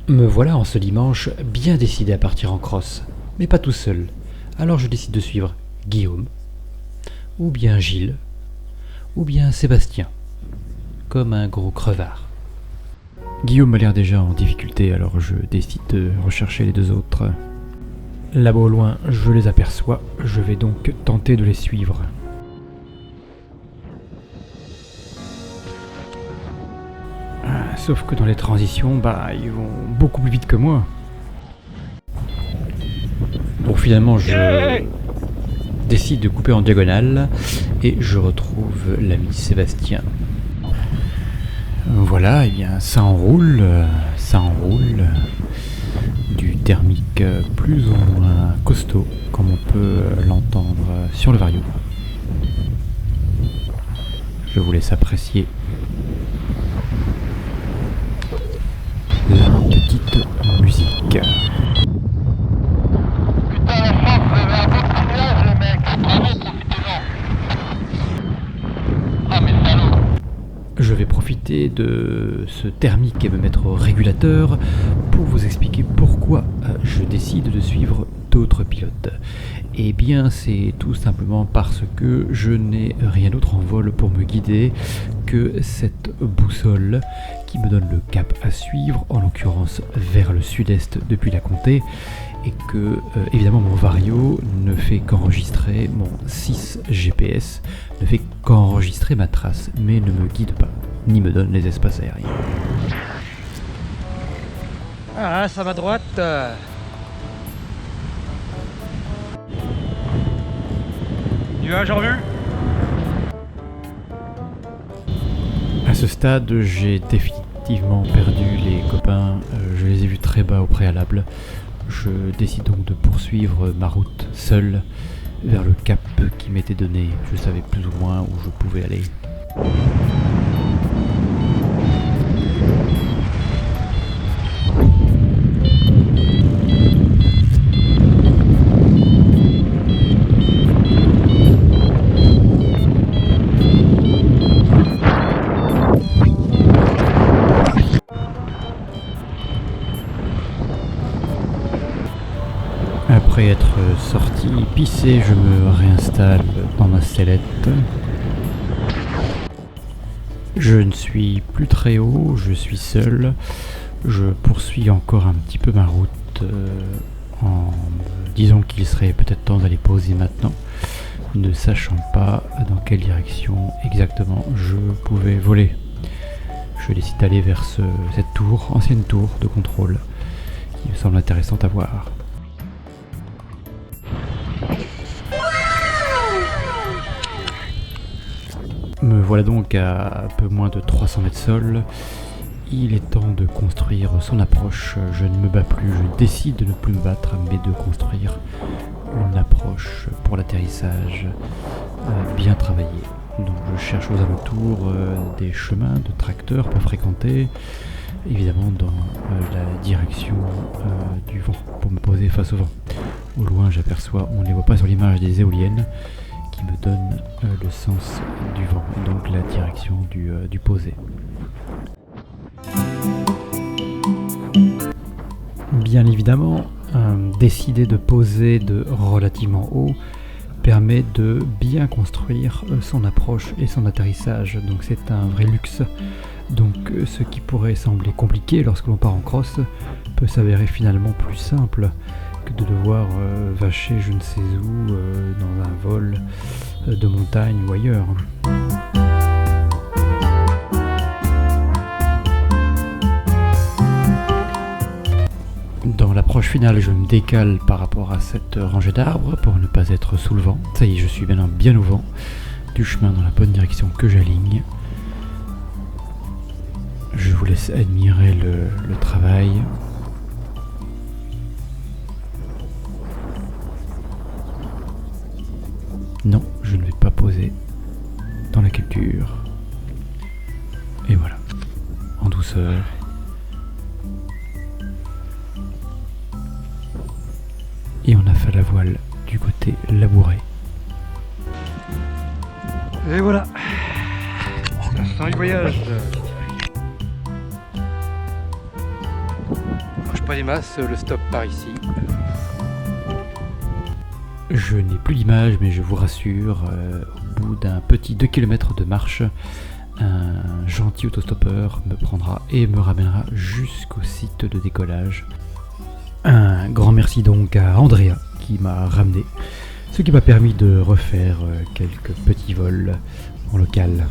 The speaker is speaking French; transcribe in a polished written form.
Me voilà en ce dimanche bien décidé à partir en crosse, mais pas tout seul. Alors je décide de suivre Guillaume, ou bien Gilles, ou bien Sébastien, comme un gros crevard. Guillaume a l'air déjà en difficulté, alors je décide de rechercher les deux autres. Là-bas au loin, je les aperçois, je vais donc tenter de les suivre. Sauf que dans les transitions, ils vont beaucoup plus vite que moi. Bon, finalement, je décide de couper en diagonale et je retrouve l'ami Sébastien. Voilà, et bien ça enroule. Du thermique plus ou moins costaud, comme on peut l'entendre sur le Vario. Je vous laisse apprécier la petite musique. Je vais profiter de ce thermique et me mettre au régulateur pour vous expliquer pourquoi je décide de suivre d'autres pilotes. Eh bien, c'est tout simplement parce que je n'ai rien d'autre en vol pour me guider que cette boussole qui me donne le cap à suivre, en l'occurrence vers le sud-est depuis la Comté, et que évidemment mon Vario ne fait qu'enregistrer, mon 6 GPS ne fait qu'enregistrer ma trace, mais ne me guide pas, ni me donne les espaces aériens. Ah, ça va à droite. Nuage en vue. À ce stade, j'ai définitivement perdu les copains, je les ai vus très bas au préalable. Je décide donc de poursuivre ma route seul vers le cap qui m'était donné. Je savais plus ou moins où je pouvais aller. Après être sorti, pissé, je me réinstalle dans ma sellette. Je ne suis plus très haut, je suis seul. Je poursuis encore un petit peu ma route en me disant qu'il serait peut-être temps d'aller poser maintenant, ne sachant pas dans quelle direction exactement je pouvais voler. Je décide d'aller vers cette ancienne tour de contrôle, qui me semble intéressante à voir. Me voilà donc à un peu moins de 300 mètres sol. Il est temps de construire son approche. Je ne me bats plus, je décide de ne plus me battre, mais de construire une approche pour l'atterrissage bien travaillée. Donc je cherche aux alentours des chemins de tracteurs peu fréquentés, évidemment dans la direction du vent, pour me poser face au vent. Au loin j'aperçois, on ne les voit pas sur l'image, des éoliennes qui me donnent le sens du vent et donc la direction du posé. Bien évidemment, décider de poser de relativement haut permet de bien construire son approche et son atterrissage, donc c'est un vrai luxe. Donc ce qui pourrait sembler compliqué lorsque l'on part en cross peut s'avérer finalement plus simple que de devoir vacher je ne sais où dans un vol de montagne ou ailleurs. Dans l'approche finale, je me décale par rapport à cette rangée d'arbres pour ne pas être sous le vent. Ça y est, je suis maintenant bien au vent du chemin dans la bonne direction que j'aligne. Je vous laisse admirer le travail. Non, je ne vais pas poser dans la culture. Et voilà, en douceur. Et on a fait la voile du côté labouré. Et voilà. La fin du voyage. pas des masses, le stop par ici. Je n'ai plus d'image, mais je vous rassure, au bout d'un petit 2 km de marche, un gentil autostoppeur me prendra et me ramènera jusqu'au site de décollage. Un grand merci donc à Andrea qui m'a ramené, ce qui m'a permis de refaire quelques petits vols en local.